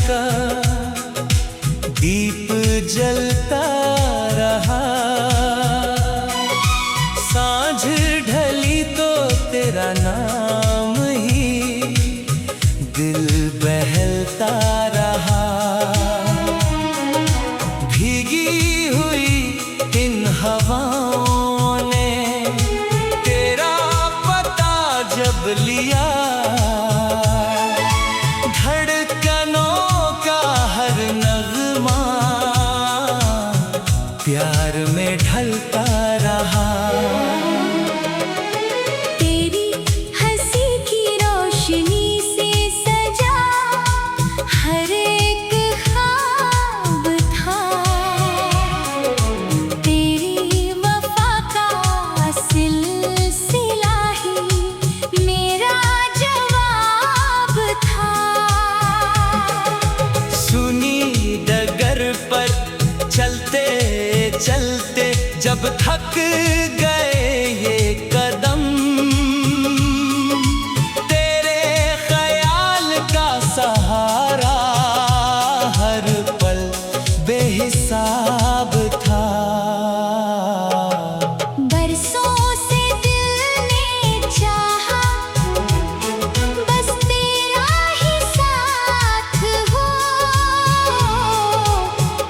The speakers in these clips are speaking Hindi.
का दीप जलता रहा। सांझ ढली तो तेरा नाम ही दिल बहलता रहा। भीगी हुई इन हवाओं ने तेरा पता जब लिया, धड़कनों का हर नगमा प्यार में ढलता रहा। तेरी हंसी की रोशनी से सजा हर एक ख्वाब था। तेरी वफा का सिलसिला ही मेरा जवाब था। सुनी डगर पर चलते चलते जब थक गए ये कदम, तेरे ख्याल का सहारा हर पल बेहिसाब था। बरसों से दिल ने चाहा बस तेरा ही साथ हो।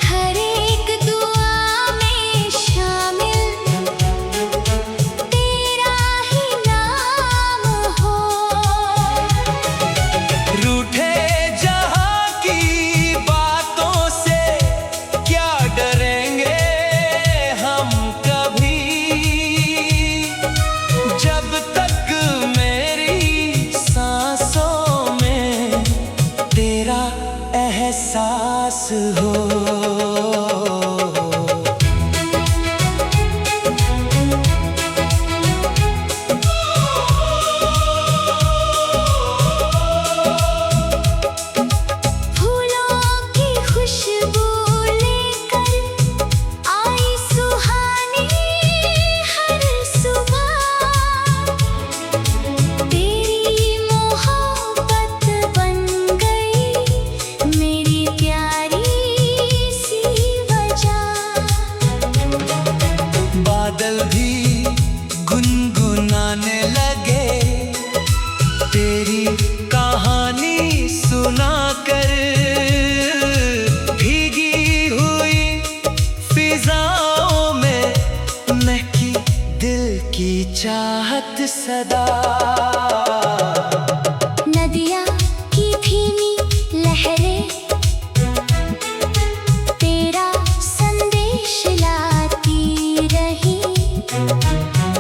हर एक दुआ में शामिल तेरा ही नाम हो। रूठे जहां की बातों से क्या डरेंगे हम कभी, जब तक मेरी सांसों में तेरा एहसास हो। फूलों की खुशबू लेकर आई सुहानी हर सुबह। तेरी मोहब्बत बन गई मेरी प्यारी सी वजह। बादल भी गुनगुनाने लगे तेरी कहानी सुनाकर। भीगी हुई फिजाओं में महकी दिल की चाहत सदा। नदियाँ की धीमी लहरें तेरा संदेश लाती रही।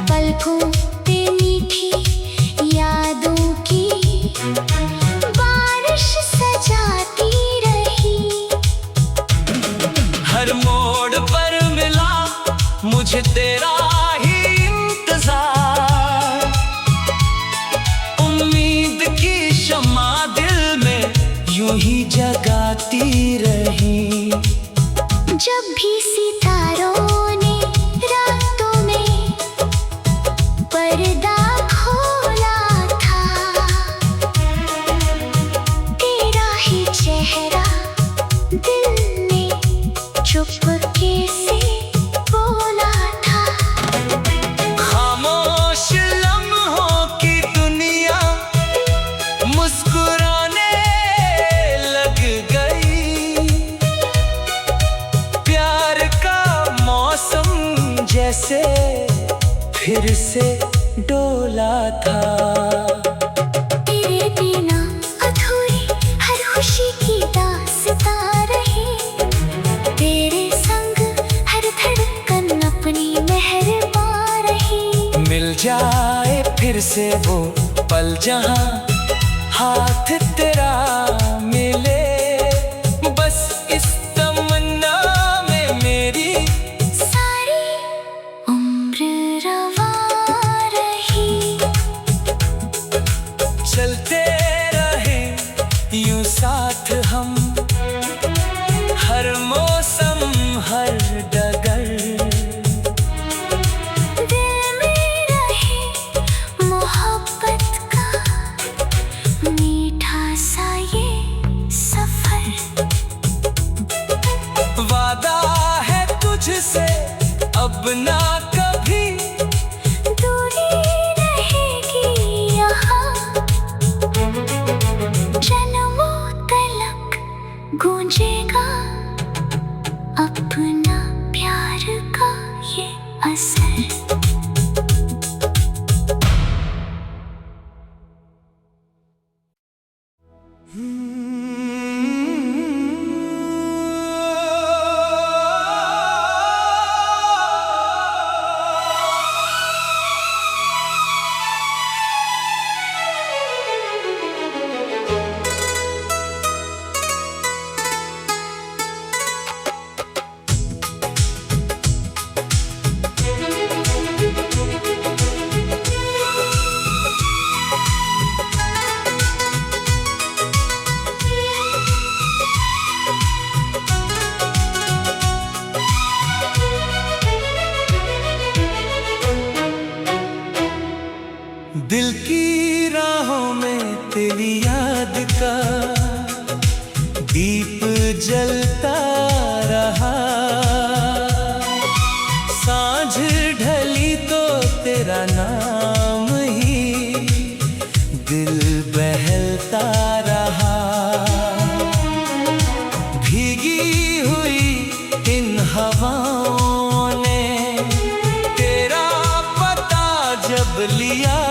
पलकों पे मीठी यादों की बारिश सजाती रही। हर मोड़ पर मिला मुझे तेरा ही इंतजार। उम्मीद की शम्मा दिल में यूं ही जगाती रही। जब भी सितारों ने रातों में पर्दा खोला था, तेरा ही चेहरा दिल ने चुपके से बोला था। खामोश लम्हों की दुनिया मुस्कुराने लग गई। प्यार का मौसम जैसे फिर से डोला था। तेरे बिना अधूरी हर खुशी की दास्तां रही। तेरे संग हर धड़कन अपनी मेहरबान रही। मिल जाए फिर से वो पल जहां हाथ तेरा मिले, बस इस तमन्ना में मेरी सारी उम्र रवा रही। चलते रहे यूं साथ हम, हर मौसम हर डगर। दिल में रहे मोहब्बत का मीठा सा ये सफर। गूंजेगा अपना प्यार का ये असर। दिल की राहों में तेरी याद का दीप जलता रहा। सांझ ढली तो तेरा नाम ही दिल बहलता रहा। भीगी हुई इन हवाओं ने तेरा पता जब लिया।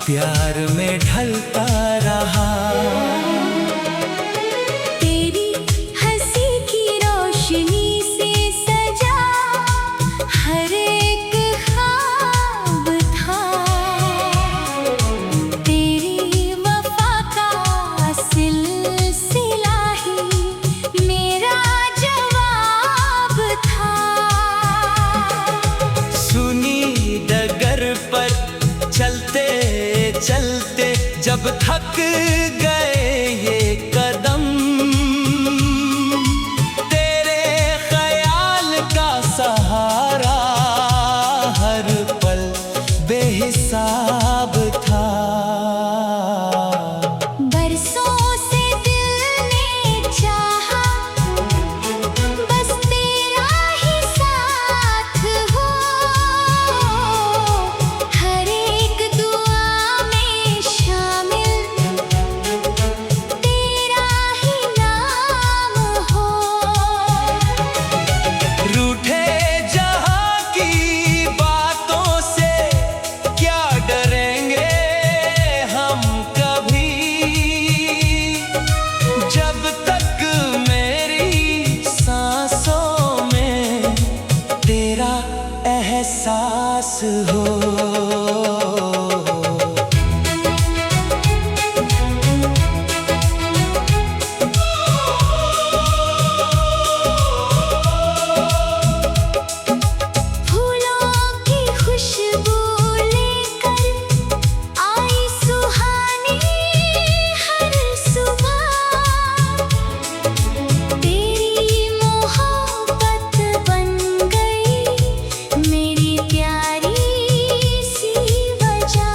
प्यार में ढलता रहा। तेरी हंसी की रोशनी से सजा हर एक ख्वाब था। तेरी वफा का सिलसिला ही मेरा जवाब था। सुनी डगर पर चलते चलते जब थक गए ये कदम, तेरे ख्याल का सहारा हर पल बेहिसाब था। बरसों से दिल ने चाहा बस तेरा ही साथ हो। हर एक दुआ में शामिल तेरा ही नाम हो। रूठे जहां की बातों से क्या डरेंगे हम कभी, जब तक मेरी सांसों में तेरा एहसास हो। फूलों की खुशबू लेकर आई सुहानी हर सुबह। तेरी मोहब्बत बन गई मेरी प्यारी सी वजह।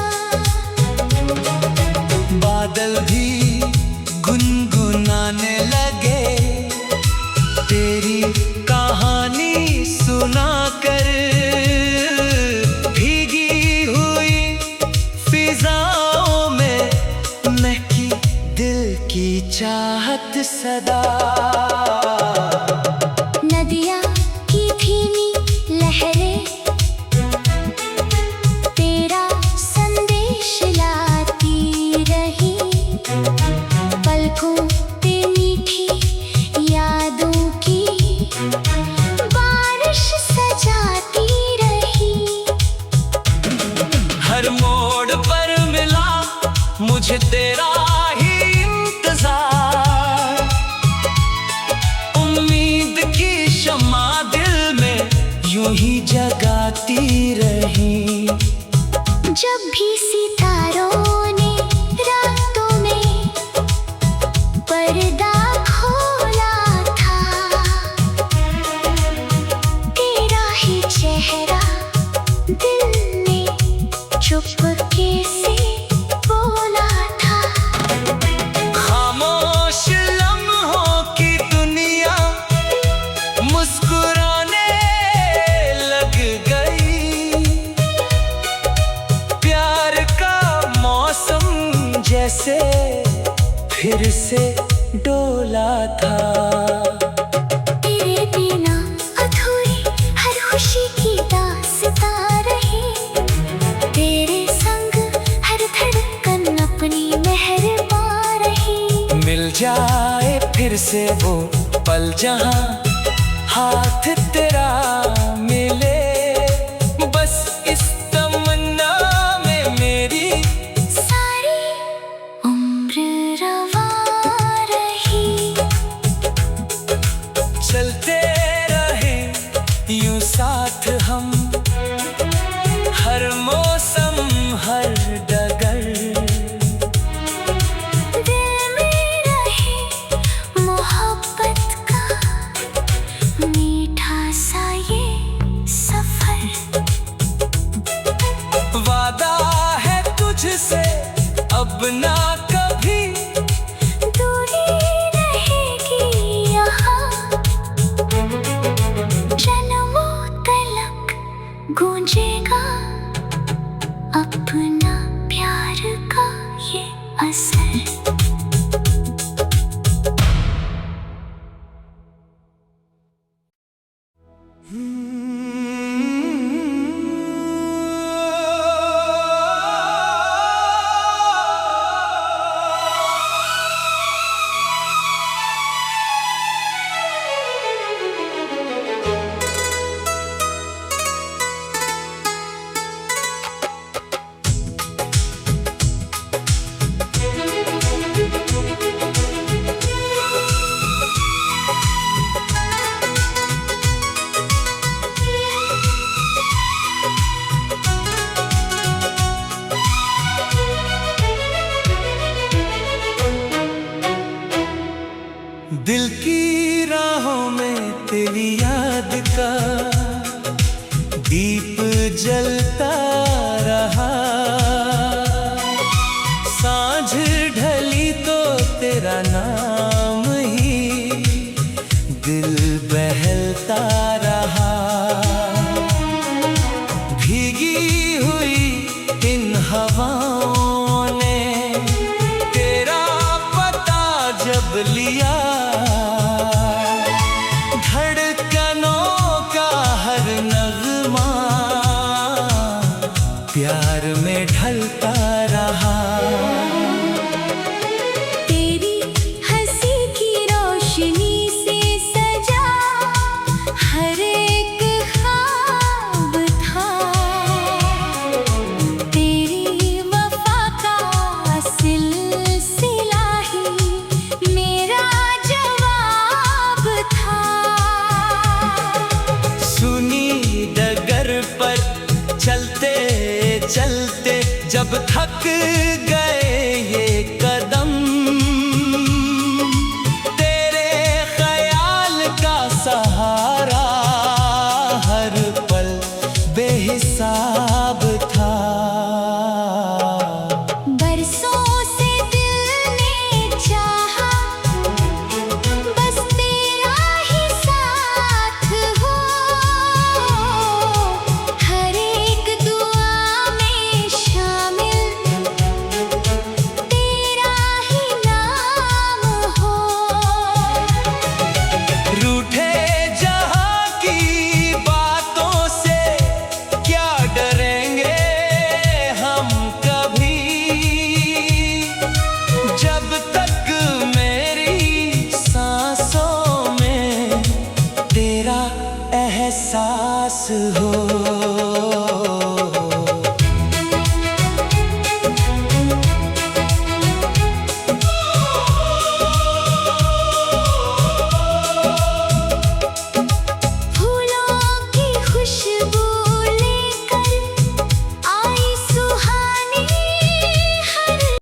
बादल भी गुनगुनाने लगे तेरी कहानी सुनाकर। भीगी हुई फिजाओं में महकी दिल की चाहत सदा। नदियाँ की धीमी लहरें तेरा संदेश लाती रही। पलकों पे मीठी यादों की बारिश सजाती रही। हर मोड़ पर मिला मुझे तेरा ही इंतजार। उम्मीद की शम्मा दिल में यूं ही जगाती रही। जब भी सितारों ने रातों में पर्दा खोला था, तेरा ही चेहरा दिल ने चुपके से बोला था। खामोश लम्हों की दुनिया मुस्कुराने लग गई। से फिर से डोला था। तेरे बिना अधूरी हर खुशी की दास्तां रही, तेरे संग हर धड़कन अपनी मेहरबान रही। मिल जाए फिर से वो पल जहां हाथ तेरा मिले, बस इस तमन्ना में मेरी सारी उम्र रवा रही। चलते रहे यूं साथ हम, हर मौसम हर डगर। दिल में रहे मोहब्बत का मीठा सा ये सफर। वादा है तुझसे अब ना कभी दूरी रहेगी यहाँ, जन्मों तलक गूंजेगा अपना प्यार का ये असर। दिल की राहों में तेरी याद का दीप जलता रहा। सांझ ढली तो तेरा नाम ही दिल बहलता रहा। भीगी हुई इन हवाओं ने तेरा पता जब लिया, प्यार में ढलता रहा। तेरी हंसी की रोशनी से सजा हर एक ख्वाब था, तेरी वफा का सिलसिला ही मेरा जवाब था। सुनी डगर पर चलते चलते जब थक गए ये कदम, तेरे ख्याल का सहारा हर पल बेहिसाब था। बरसों से दिल ने चाहा बस तेरा ही साथ हो, हर एक दुआ में शामिल तेरा ही नाम हो। रूठे जहां की बातों से क्या डरेंगे हम कभी, जब तक मेरी सांसों में तेरा एहसास हो।